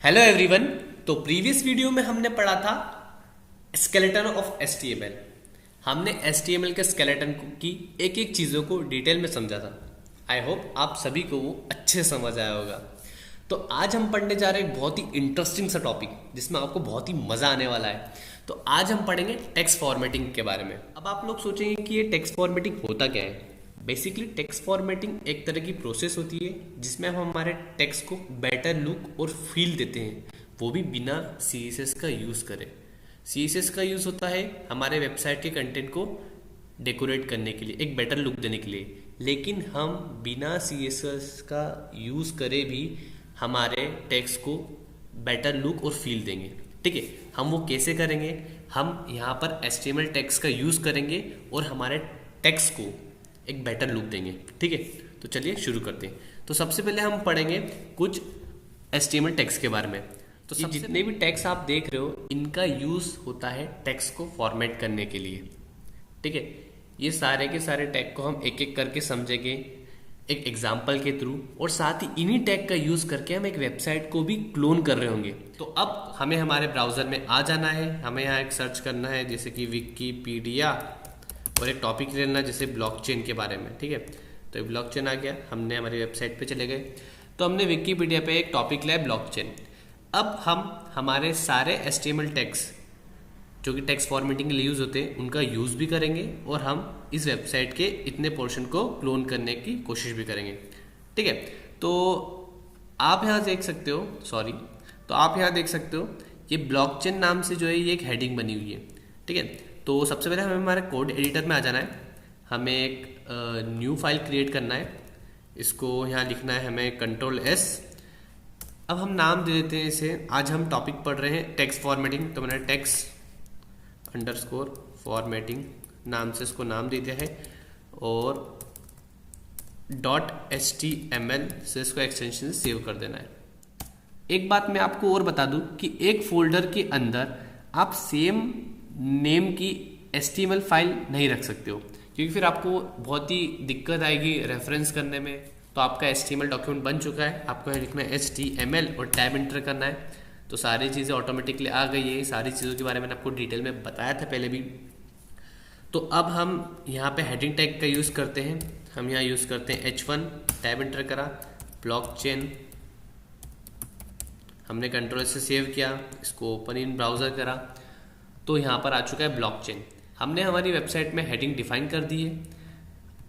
Hello everyone. तो previous video में हमने पढ़ा था स्केलेटन ऑफ एचटीएमएल। हमने एचटीएमएल के स्केलेटन की एक एक चीज़ों को डिटेल में समझा था। आई होप आप सभी को वो अच्छे समझ आया होगा। तो आज हम पढ़ने जा रहे हैं एक बहुत ही इंटरेस्टिंग सा टॉपिक जिसमें आपको बहुत ही मज़ा आने वाला है। तो आज हम पढ़ेंगे टेक्स्ट फॉर्मेटिंग के बारे में। अब आप लोग सोचेंगे कि ये टेक्स्ट फॉर्मेटिंग होता क्या है। बेसिकली टेक्स्ट फॉर्मेटिंग एक तरह की प्रोसेस होती है जिसमें हम हमारे टेक्स्ट को बेटर लुक और फील देते हैं, वो भी बिना सीएसएस का यूज़ करें। सीएसएस का यूज़ होता है हमारे वेबसाइट के कंटेंट को डेकोरेट करने के लिए, एक बेटर लुक देने के लिए। लेकिन हम बिना सीएसएस का यूज़ करे भी हमारे टेक्स्ट को बेटर लुक और फील देंगे। ठीक है, हम वो कैसे करेंगे? हम यहाँ पर एचटीएमएल टेक्स्ट का यूज़ करेंगे और हमारे टेक्स्ट को एक बेटर लुक देंगे। ठीक है, तो चलिए शुरू करते हैं। तो सबसे पहले हम पढ़ेंगे कुछ एचटीएमएल टेक्स्ट के बारे में। तो ये जितने भी टेक्स्ट आप देख रहे हो इनका यूज़ होता है टेक्स्ट को फॉर्मेट करने के लिए। ठीक है, ये सारे के सारे टैग को हम एक एक करके समझेंगे एक एग्जाम्पल के थ्रू, और साथ ही इन्हीं टैग का यूज़ करके हम एक वेबसाइट को भी क्लोन कर रहे होंगे। तो अब हमें हमारे ब्राउज़र में आ जाना है, हमें यहाँ एक सर्च करना है जैसे कि विकीपीडिया, और एक टॉपिक लेना जैसे ब्लॉकचेन के बारे में। ठीक है, तो ब्लॉकचेन आ गया, हमने हमारी वेबसाइट पे चले गए। तो हमने विकीपीडिया पे एक टॉपिक लिया ब्लॉकचेन। अब हम हमारे सारे एचटीएमएल टैग्स जो कि टेक्स्ट फॉर्मेटिंग के लिए यूज़ होते हैं उनका यूज़ भी करेंगे, और हम इस वेबसाइट के इतने पोर्शन को क्लोन करने की कोशिश भी करेंगे। ठीक है, तो आप यहाँ देख सकते हो, तो आप यहाँ देख सकते हो ये ब्लॉकचेन नाम से जो है ये एक हेडिंग बनी हुई है। ठीक है, तो सबसे पहले हमें हमारे कोड एडिटर में आ जाना है, हमें एक न्यू फाइल क्रिएट करना है। इसको यहाँ लिखना है हमें Ctrl+S। अब हम नाम दे देते हैं इसे, आज हम टॉपिक पढ़ रहे हैं टेक्स्ट फॉर्मेटिंग, तो मैंने टेक्स्ट_फॉर्मेटिंग नाम से इसको नाम दे दिया है, और .html से इसको एक्सटेंशन से सेव कर देना है। एक बात मैं आपको और बता दूं कि एक फोल्डर के अंदर आप सेम नेम की HTML फाइल नहीं रख सकते हो, क्योंकि फिर आपको बहुत ही दिक्कत आएगी रेफरेंस करने में। तो आपका HTML डॉक्यूमेंट बन चुका है, आपको यहाँ लिखना है HTML और टैब इंटर करना है। तो सारी चीज़ें ऑटोमेटिकली आ गई है, सारी चीज़ों के बारे में आपको डिटेल में बताया था पहले भी। तो अब हम यहाँ पे हेडिंग टैग का यूज़ करते हैं, हम यहाँ यूज़ करते हैं H1, टैब इंटर करा, ब्लॉकचेन, हमने कंट्रोल से सेव किया, इसको ओपन इन ब्राउज़र करा, तो यहाँ पर आ चुका है ब्लॉकचेन। हमने हमारी वेबसाइट में हेडिंग डिफाइन कर दी है।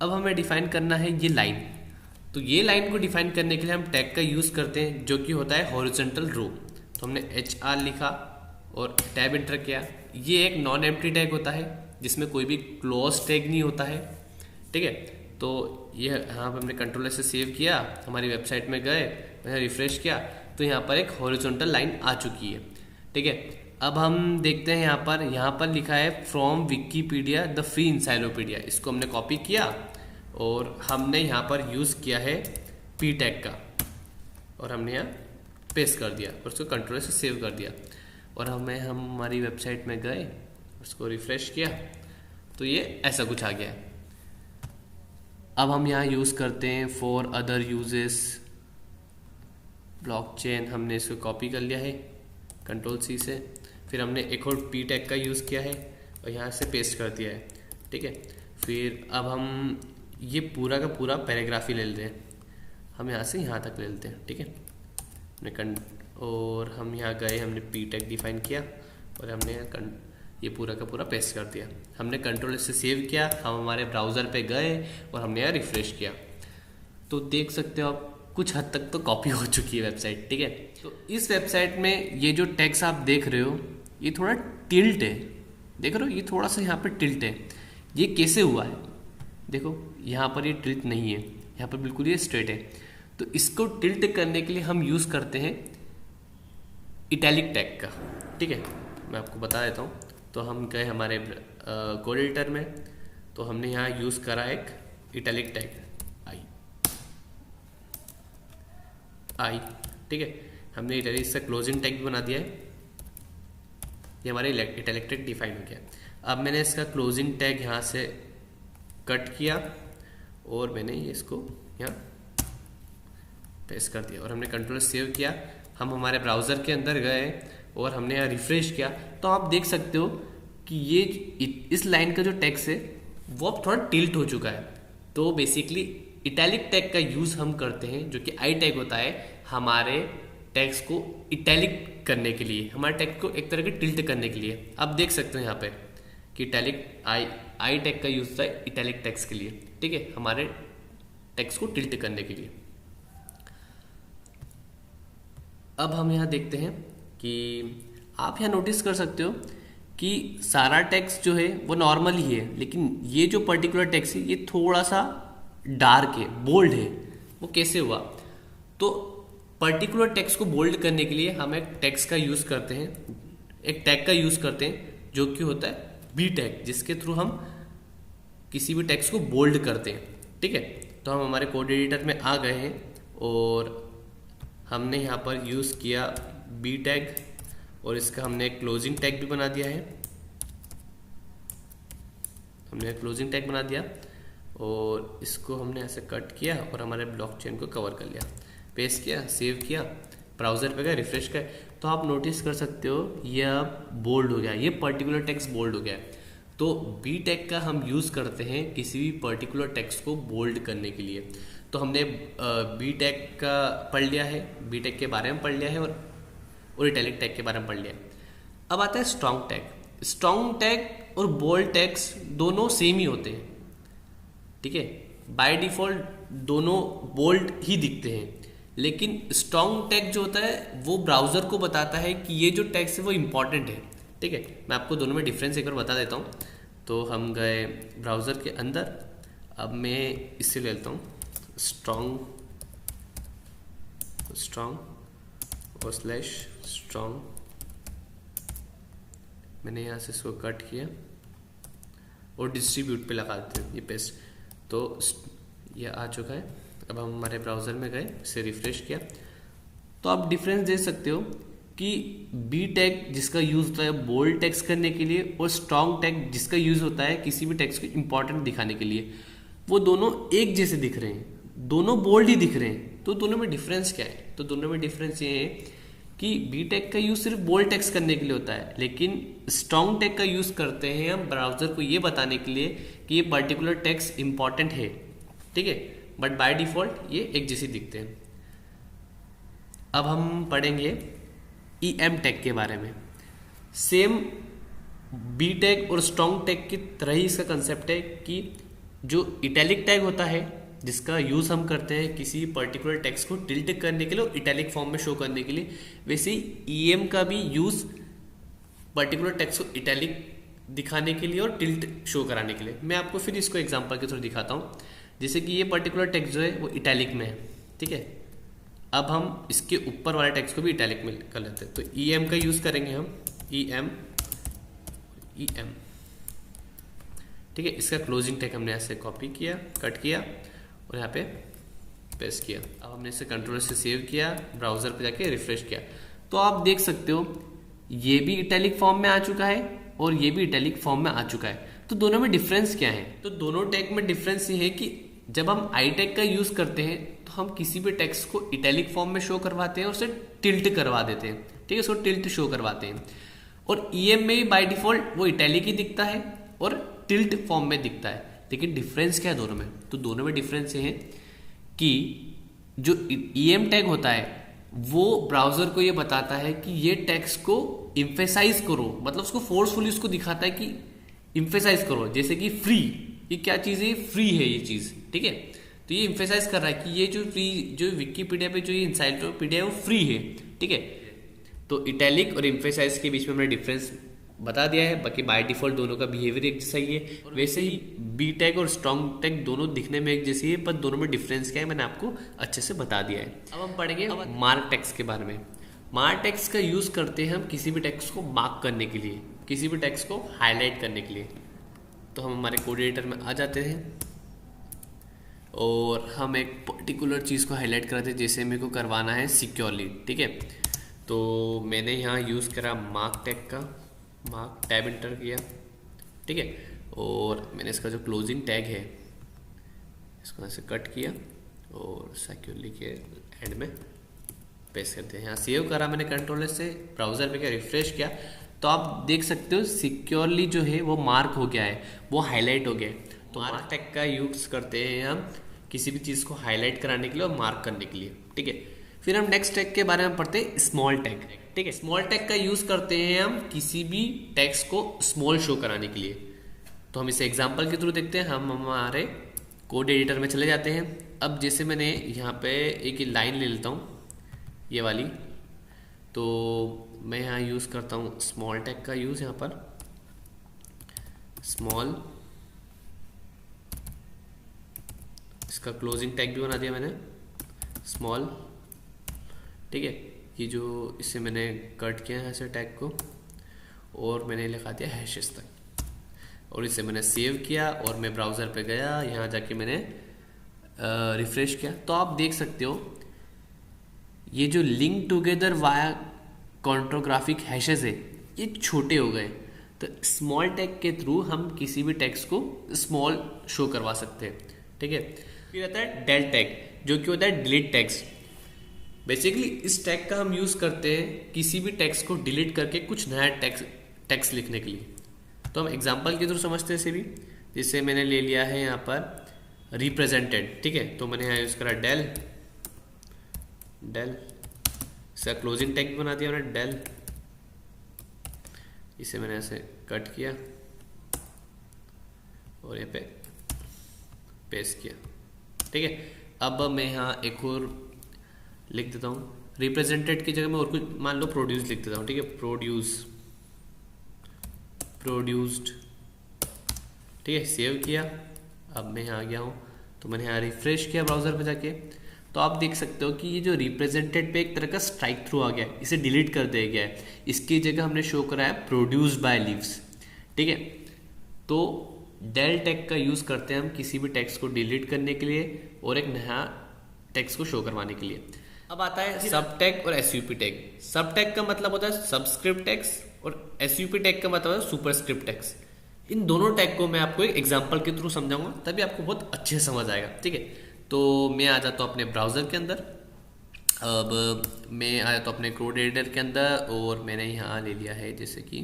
अब हमें डिफाइन करना है ये लाइन। तो ये लाइन को डिफाइन करने के लिए हम टैग का यूज़ करते हैं जो कि होता है हॉरिजॉन्टल रो। तो हमने HR लिखा और टैब इंटर किया। ये एक नॉन एम्प्टी टैग होता है जिसमें कोई भी क्लोज टैग नहीं होता है। ठीक है, तो ये यहाँ पर हमने कंट्रोल से सेव किया, हमारी वेबसाइट में गए, मैंने रिफ्रेश किया, तो यहाँ पर एक हॉरिजॉन्टल लाइन आ चुकी है। ठीक है, अब हम देखते हैं यहाँ पर लिखा है from Wikipedia the free encyclopedia. इसको हमने कॉपी किया और हमने यहाँ पर यूज़ किया है पी टैग का, और हमने यहाँ पेस्ट कर दिया और उसको कंट्रोल से सेव कर दिया, और हम हमारी वेबसाइट में गए, उसको रिफ्रेश किया, तो ये ऐसा कुछ आ गया है। अब हम यहाँ यूज़ करते हैं फॉर अदर यूजेस ब्लॉकचेन, हमने इसको कॉपी कर लिया है Ctrl+C से, फिर हमने एक और पी टैग का यूज़ किया है और यहाँ से पेस्ट कर दिया है। ठीक है, फिर अब हम ये पूरा का पूरा पैराग्राफ ही ले लेते हैं, हम यहाँ से यहाँ तक ले लेते हैं। ठीक है, और हम यहाँ गए, हमने पी टैग डिफाइन किया और हमने ये पूरा का पूरा पेस्ट कर दिया। हमने कंट्रोल से सेव किया, हम हमारे ब्राउज़र पे गए और हमने यहाँ रिफ्रेश किया, तो देख सकते हो आप कुछ हद तक तो कॉपी हो चुकी है वेबसाइट। ठीक है, तो इस वेबसाइट में ये जो टेक्स्ट आप देख रहे हो ये थोड़ा टिल्ट है, देख रहे हो ये थोड़ा सा यहाँ पर टिल्ट है। ये कैसे हुआ है? देखो यहाँ पर ये टिल्ट नहीं है, यहाँ पर बिल्कुल ये स्ट्रेट है। तो इसको टिल्ट करने के लिए हम यूज़ करते हैं इटैलिक टैग का। ठीक है, मैं आपको बता देता हूँ। तो हम गए हमारे कोड एडिटर में, तो हमने यहाँ यूज़ करा एक इटैलिक टैग आई। ठीक है, हमने इटैलिक से क्लोजिंग टैग भी बना दिया है, ये हमारे इटैलिक टैग डिफाइन हो गया। अब मैंने इसका क्लोजिंग टैग यहाँ से कट किया और मैंने ये इसको यहाँ पेस्ट कर दिया, और हमने कंट्रोल सेव किया, हम हमारे ब्राउज़र के अंदर गए और हमने यहाँ रिफ्रेश किया, तो आप देख सकते हो कि ये इस लाइन का जो टेक्स्ट है वो अब थोड़ा टिल्ट हो चुका है। तो बेसिकली इटैलिक टैग का यूज़ हम करते हैं, जो कि आई टैग होता है, हमारे टेक्स्ट को इटैलिक करने के लिए, हमारे टेक्स्ट को एक तरह के टिल्ट करने के लिए। आप देख सकते हो यहाँ पे कि इटैलिक आई टैग का यूज़ होता है इटैलिक टेक्स्ट के लिए, ठीक है, हमारे टेक्स्ट को टिल्ट करने के लिए। अब हम यहाँ देखते हैं कि आप यहाँ नोटिस कर सकते हो कि सारा टेक्स्ट जो है वो नॉर्मल ही है, लेकिन ये जो पर्टिकुलर टेक्स्ट है ये थोड़ा सा डार्क है, बोल्ड है। वो कैसे हुआ? तो पर्टिकुलर टेक्स्ट को बोल्ड करने के लिए हम एक टेक्स्ट का यूज़ करते हैं, एक टैग का यूज़ करते हैं जो कि होता है बी टैग, जिसके थ्रू हम किसी भी टेक्स्ट को बोल्ड करते हैं, ठीक है। तो हम हमारे कोड एडिटर में आ गए हैं और हमने यहाँ पर यूज़ किया बी टैग और इसका हमने एक क्लोजिंग टैग भी बना दिया है। हमने क्लोजिंग टैग बना दिया और इसको हमने ऐसे कट किया और हमारे ब्लॉकचेन को कवर कर लिया, पेस्ट किया, सेव किया, ब्राउज़र पे गए, रिफ्रेश किया, तो आप नोटिस कर सकते हो ये अब बोल्ड हो गया, ये पर्टिकुलर टेक्स्ट बोल्ड हो गया। तो बी टैग का हम यूज़ करते हैं किसी भी पर्टिकुलर टेक्स्ट को बोल्ड करने के लिए। तो हमने बी टैग का पढ़ लिया है, बी टैग के बारे में पढ़ लिया है और इटैलिक टैग के बारे में पढ़ लिया है। अब आता है स्ट्रॉन्ग टैग। स्ट्रॉन्ग टैग और बोल्ड टैग्स दोनों सेम ही होते हैं, ठीक है, बाय डिफ़ॉल्ट दोनों बोल्ड ही दिखते हैं, लेकिन स्ट्रॉन्ग टैग जो होता है वो ब्राउज़र को बताता है कि ये जो टैग्स है वो इम्पॉर्टेंट है, ठीक है। मैं आपको दोनों में डिफरेंस एक बार बता देता हूँ। तो हम गए ब्राउज़र के अंदर, अब मैं इससे ले लेता हूँ स्ट्रॉन्ग और स्लैश स्ट्रॉन्ग, मैंने यहाँ से इसको कट किया और डिस्ट्रीब्यूट पे लगा देते हैं, ये पेस्ट, तो ये आ चुका है। अब हम हमारे ब्राउज़र में गए, इसे रिफ्रेश किया, तो आप डिफरेंस देख सकते हो कि बी टैग जिसका यूज़ होता है बोल्ड टेक्स्ट करने के लिए और स्ट्रॉन्ग टैग जिसका यूज़ होता है किसी भी टेक्स्ट को इंपॉर्टेंट दिखाने के लिए, वो दोनों एक जैसे दिख रहे हैं, दोनों बोल्ड ही दिख रहे हैं। तो दोनों में डिफरेंस क्या है? तो दोनों में डिफरेंस ये है कि बी टैग का यूज़ सिर्फ बोल्ड टेक्स्ट करने के लिए होता है, लेकिन स्ट्रॉन्ग टैग का यूज़ करते हैं हम ब्राउज़र को ये बताने के लिए कि ये पर्टिकुलर टेक्स्ट इंपॉर्टेंट है, ठीक है, बट बाय डिफ़ॉल्ट ये एक जैसे दिखते हैं। अब हम पढ़ेंगे EM टैग के बारे में। सेम बी टैग और स्ट्रॉन्ग टैग की तरह ही इसका कंसेप्ट है कि जो इटैलिक टैग होता है जिसका यूज़ हम करते हैं किसी पर्टिकुलर टेक्स्ट को टिल्ट करने के लिए और इटैलिक फॉर्म में शो करने के लिए, वैसे ही EM का भी यूज़ पर्टिकुलर टेक्स्ट को इटैलिक दिखाने के लिए और टिल्ट शो कराने के लिए। मैं आपको फिर इसको एग्जांपल के थ्रू दिखाता हूँ। जैसे कि ये पर्टिकुलर टेक्स्ट जो है वो इटैलिक में है, ठीक है। अब हम इसके ऊपर वाले टेक्स्ट को भी इटैलिक में कर लेते हैं, तो EM का यूज़ करेंगे हम, EM, ठीक है। इसका क्लोजिंग टैग हमने ऐसे कॉपी किया, कट किया और यहाँ पे पेस्ट किया। अब हमने इसे कंट्रोल से सेव किया, ब्राउज़र पे जाके रिफ्रेश किया, तो आप देख सकते हो ये भी इटैलिक फॉर्म में आ चुका है और ये भी इटैलिक फॉर्म में आ चुका है। तो दोनों में डिफरेंस क्या है? तो दोनों टैग में डिफरेंस ये है कि जब हम आई टैग का यूज़ करते हैं तो हम किसी भी टेक्स्ट को इटैलिक फॉर्म में शो करवाते हैं और उसे टिल्ट करवा देते हैं, ठीक है, उसको टिल्ट शो करवाते हैं। और EM में भी बाय डिफ़ॉल्ट वो इटैलिक ही दिखता है और टिल्ट फॉर्म में दिखता है। लेकिन डिफरेंस क्या है दोनों में? तो दोनों में डिफरेंस ये है कि जो EM टैग होता है वो ब्राउज़र को ये बताता है कि ये टेक्स्ट को इम्फेसाइज करो, मतलब उसको फोर्सफुली उसको दिखाता है कि इम्फेसाइज करो। जैसे कि फ्री, ये क्या चीज़ है? फ्री है ये चीज़, ठीक है। तो ये इम्फेसाइज कर रहा है कि ये जो फ्री, जो विकिपीडिया पे जो ये इंसाइक्लोपीडिया है वो फ्री है, ठीक है। तो इटैलिक और इम्फेसाइज के बीच में हमने डिफरेंस बता दिया है। बाकी बाय डिफॉल्ट दोनों का बिहेवियर एक जैसा ही है। वैसे ही बी टैग और स्ट्रॉन्ग टैग दोनों दिखने में एक जैसी है, पर दोनों में डिफरेंस क्या है मैंने आपको अच्छे से बता दिया है। अब हम पढ़ेंगे मार्क टेक्स्ट के बारे में। मार्क टेक्स्ट का यूज़ करते हैं हम किसी भी टेक्स्ट को मार्क करने के लिए, किसी भी टेक्स्ट को हाईलाइट करने के लिए। तो हम हमारे कोड एडिटर में आ जाते हैं और हम एक पर्टिकुलर चीज़ को हाईलाइट कराते हैं, जैसे मेरे को करवाना है सिक्योरली, ठीक है। तो मैंने यहाँ यूज़ करा मार्क टैग का, मार्क टैब इंटर किया, ठीक है। और मैंने इसका जो क्लोजिंग टैग है इसको ऐसे कट किया और सिक्योरली के एंड में पेस्ट करते हैं। यहाँ सेव करा मैंने कंट्रोल से, ब्राउजर पे क्या रिफ्रेश किया तो आप देख सकते हो सिक्योरली जो है वो मार्क हो गया है, वो हाईलाइट हो गया है। तो मार्क टैग का यूज करते हैं हम किसी भी चीज़ को हाईलाइट कराने के लिए और मार्क करने के लिए, ठीक है। फिर हम नेक्स्ट टैग के बारे में पढ़ते हैं, स्मॉल टैग, ठीक है। स्मॉल टैग का यूज करते हैं हम किसी भी टेक्स्ट को स्मॉल शो कराने के लिए। तो हम इसे एग्जांपल के थ्रू देखते हैं। हम हमारे कोड एडिटर में चले जाते हैं। अब जैसे मैंने यहाँ पे एक लाइन ले लेता हूँ, ये वाली, तो मैं यहाँ यूज़ करता हूँ स्मॉल टैग का यूज़। यहाँ पर स्मॉल, इसका क्लोजिंग टैग भी बना दिया मैंने स्मॉल, ठीक है। ये जो इससे मैंने कट किया है ऐसे टैग को, और मैंने लिखा दिया हैशेस तक, और इसे मैंने सेव किया और मैं ब्राउज़र पे गया, यहाँ जाके मैंने रिफ्रेश किया। तो आप देख सकते हो ये जो लिंक टुगेदर वाया कॉन्ट्रोग्राफिक हैशेस है ये छोटे हो गए। तो स्मॉल टैग के थ्रू हम किसी भी टेक्स्ट को स्मॉल शो करवा सकते हैं, ठीक है। फिर आता है डेल टैग, जो कि होता है डिलीट टैग्स। बेसिकली इस टैग का हम यूज़ करते हैं किसी भी टेक्स्ट को डिलीट करके कुछ नया टेक्स्ट लिखने के लिए। तो हम एग्जांपल के थ्रू समझते हैं इसे भी। जिससे मैंने ले लिया है यहाँ पर रिप्रेजेंटेड, ठीक है। तो मैंने यहाँ यूज़ करा डेल, इसका क्लोजिंग टैग बना दिया मैंने डेल, इसे मैंने ऐसे कट किया और यहाँ पे पेस्ट किया, ठीक है। अब मैं यहाँ एक और लिख देता हूँ, रिप्रेजेंटेड की जगह मैं और कुछ मान लो प्रोड्यूस लिख देता हूँ, ठीक है। प्रोड्यूस्ड, ठीक है, सेव किया। अब मैं यहाँ आ गया हूँ, तो मैंने यहाँ रिफ्रेश किया ब्राउजर पे जाके, तो आप देख सकते हो कि ये जो रिप्रेजेंटेड पे एक तरह का स्ट्राइक थ्रू आ गया है, इसे डिलीट कर दिया गया है। इसकी जगह हमने शो कराया प्रोड्यूस्ड बाय लीव्स, ठीक है। तो डेल टैग का यूज करते हैं हम किसी भी टेक्स्ट को डिलीट करने के लिए और एक नया टेक्स्ट को शो करवाने के लिए। अब आता है सब टैग और एसयूपी टैग। सब टैग का मतलब होता है सबस्क्रिप्ट टेक्स्ट और एसयूपी टैग का मतलब है सुपरस्क्रिप्ट टेक्स्ट। इन दोनों टैग को मैं आपको एक एग्जांपल के थ्रू समझाऊंगा, तभी आपको बहुत अच्छे से समझ आएगा, ठीक है। तो मैं आ जाता हूँ अपने ब्राउज़र के अंदर। अब मैं आया तो अपने कोड एडिटर के अंदर, और मैंने यहाँ ले लिया है जैसे कि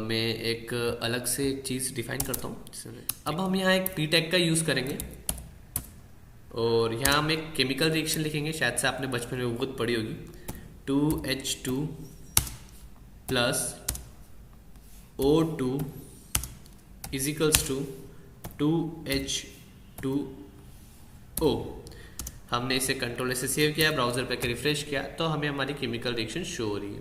मैं एक अलग से एक चीज़ डिफाइन करता हूँ। अब हम यहाँ एक पी टैग का यूज़ करेंगे, और यहाँ हम एक केमिकल रिएक्शन लिखेंगे, शायद से आपने बचपन में बहुत पढ़ी होगी। 2H2 plus O2 is equals to 2H2O। हमने इसे कंट्रोल से सेव किया, ब्राउजर पे रिफ्रेश किया, तो हमें हमारी केमिकल रिएक्शन शो हो रही है।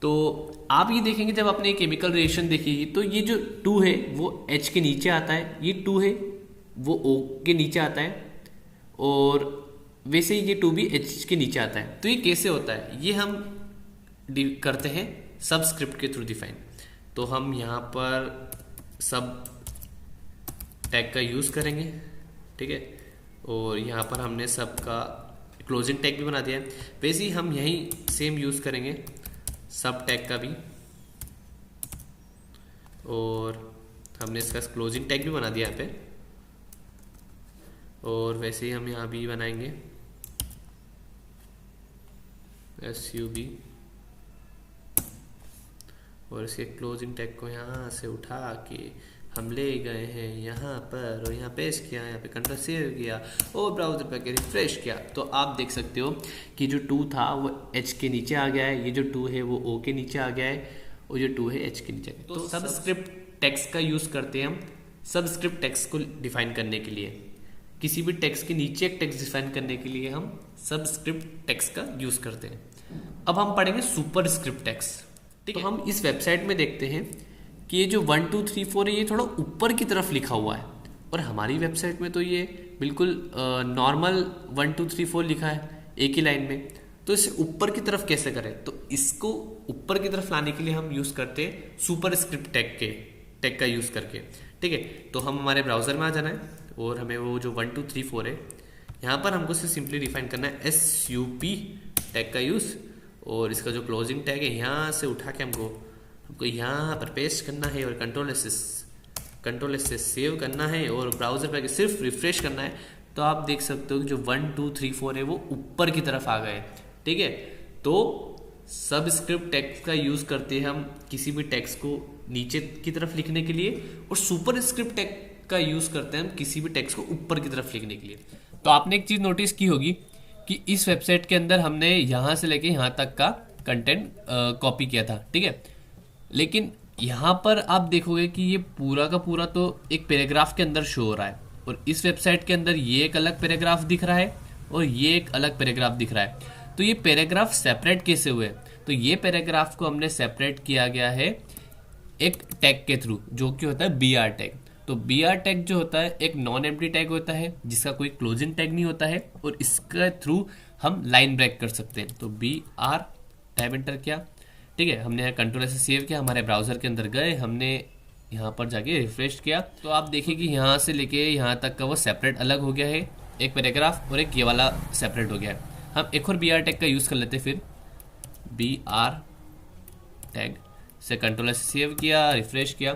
तो आप ये देखेंगे जब आपने केमिकल रिएक्शन देखिएगी तो ये जो 2 है वो H के नीचे आता है, ये 2 है वो O के नीचे आता है, और वैसे ही ये 2 भी H के नीचे आता है। तो ये कैसे होता है, ये हम करते हैं सबस्क्रिप्ट के थ्रू डिफाइन। तो हम यहाँ पर सब टैग का यूज़ करेंगे, ठीक है, और यहाँ पर हमने सब का क्लोजिंग टैग भी बना दिया है। वैसे ही हम यही सेम यूज़ करेंगे सब टैग का भी, और हमने इसका क्लोजिंग टैग भी बना दिया यहाँ पे, और वैसे ही हम यहाँ भी बनाएंगे SUB, और इसके क्लोजिंग टैग को यहाँ से उठा के हम ले गए हैं यहाँ पर, और यहाँ पेस्ट किया, यहाँ पे कंट्रोल सेव किया और ब्राउजर पर रिफ्रेश किया। तो आप देख सकते हो कि जो 2 था वो H के नीचे आ गया है, ये जो 2 है वो O के नीचे आ गया है, और जो 2 है H के नीचे आ गया। तो सबस्क्रिप्ट टेक्स्ट का यूज़ करते हैं हम सबस्क्रिप्ट टेक्स्ट को डिफाइन करने के लिए। किसी भी टेक्स्ट के नीचे एक टेक्स्ट डिफाइन करने के लिए हम सबस्क्रिप्ट टेक्स्ट का यूज़ करते हैं। अब हम पढ़ेंगे सुपरस्क्रिप्ट टेक्स्ट, ठीक है। तो हम इस वेबसाइट में देखते हैं कि ये जो 1 2 3 4 है ये थोड़ा ऊपर की तरफ लिखा हुआ है, और हमारी वेबसाइट में तो ये बिल्कुल नॉर्मल 1 2 3 4 लिखा है एक ही लाइन में। तो इसे ऊपर की तरफ कैसे करें, तो इसको ऊपर की तरफ लाने के लिए हम यूज़ करते हैं सुपरस्क्रिप्ट टैग का यूज़ करके, ठीक है। तो हम हमारे ब्राउज़र में आ जाना है, और हमें वो जो 1 2 3 4 है यहाँ पर हमको सिंपली डिफाइन करना है SUP टैग का यूज़, और इसका जो क्लोजिंग टैग है यहाँ से उठा के हमको यहाँ पर पेस्ट करना है, और कंट्रोल एस से सेव करना है, और ब्राउजर पर सिर्फ रिफ्रेश करना है। तो आप देख सकते हो कि जो 1 2 3 4 है वो ऊपर की तरफ आ गए। ठीक है, तो सब स्क्रिप्ट टेक्स्ट का यूज करते हैं हम किसी भी टेक्स्ट को नीचे की तरफ लिखने के लिए, और सुपर स्क्रिप्ट टेक्स्ट का यूज करते हैं हम किसी भी टेक्स्ट को ऊपर की तरफ लिखने के लिए। तो आपने एक चीज नोटिस की होगी कि इस वेबसाइट के अंदर हमने यहां से लेके यहां तक का कंटेंट कॉपी किया था। ठीक है, लेकिन यहाँ पर आप देखोगे कि ये पूरा का पूरा तो एक पैराग्राफ के अंदर शो हो रहा है, और इस वेबसाइट के अंदर ये एक अलग पैराग्राफ दिख रहा है और ये एक अलग पैराग्राफ दिख रहा है। तो ये पैराग्राफ सेपरेट कैसे हुए? तो ये पैराग्राफ को हमने सेपरेट किया गया है एक टैग के थ्रू, जो कि होता है बी आर टैग। तो बी आर टैग जो होता है एक नॉन एम्प्टी टैग होता है जिसका कोई क्लोजिंग टैग नहीं होता है, और इसके थ्रू हम लाइन ब्रेक कर सकते हैं। तो बी आर टाइप एंटर किया, ठीक है, हमने यहाँ कंट्रोल से सेव किया, हमारे ब्राउजर के अंदर गए, हमने यहाँ पर जाके रिफ्रेश किया, तो आप देखिए कि यहाँ से लेके यहाँ तक का वो सेपरेट अलग हो गया है, एक पैराग्राफ और एक ये वाला सेपरेट हो गया है। हम एक और बी आर टैग का यूज़ कर लेते हैं, फिर बी आर टैग से कंट्रोल से सेव किया, रिफ्रेश किया,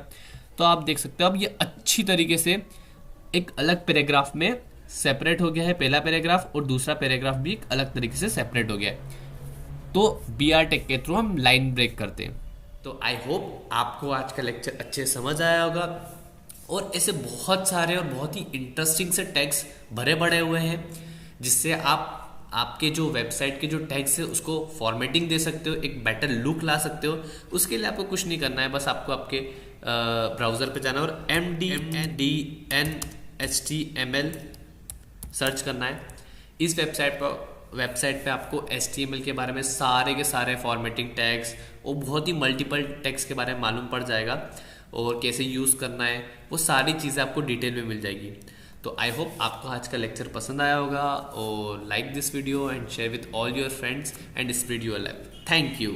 तो आप देख सकते हो अब ये अच्छी तरीके से एक अलग पैराग्राफ में सेपरेट हो गया है। पहला पैराग्राफ और दूसरा पैराग्राफ भी एक अलग तरीके से सेपरेट हो गया है। तो बी आर टैग के थ्रू हम लाइन ब्रेक करते हैं। तो आई होप आपको आज का लेक्चर अच्छे से समझ आया होगा, और ऐसे बहुत सारे और बहुत ही इंटरेस्टिंग से टैग्स भरे पड़े हुए हैं, जिससे आप आपके जो वेबसाइट के जो टैग्स है उसको फॉर्मेटिंग दे सकते हो, एक बेटर लुक ला सकते हो। उसके लिए आपको कुछ नहीं करना है, बस आपको आपके ब्राउज़र पे जाना और MDNHTML सर्च करना है। इस वेबसाइट पे आपको HTML के बारे में सारे के सारे फॉर्मेटिंग टैग्स और बहुत ही मल्टीपल टैग्स के बारे में मालूम पड़ जाएगा, और कैसे यूज़ करना है वो सारी चीज़ें आपको डिटेल में मिल जाएगी। तो आई होप आपको आज का लेक्चर पसंद आया होगा, और like this video and share with all your friends and spread your life. Thank you.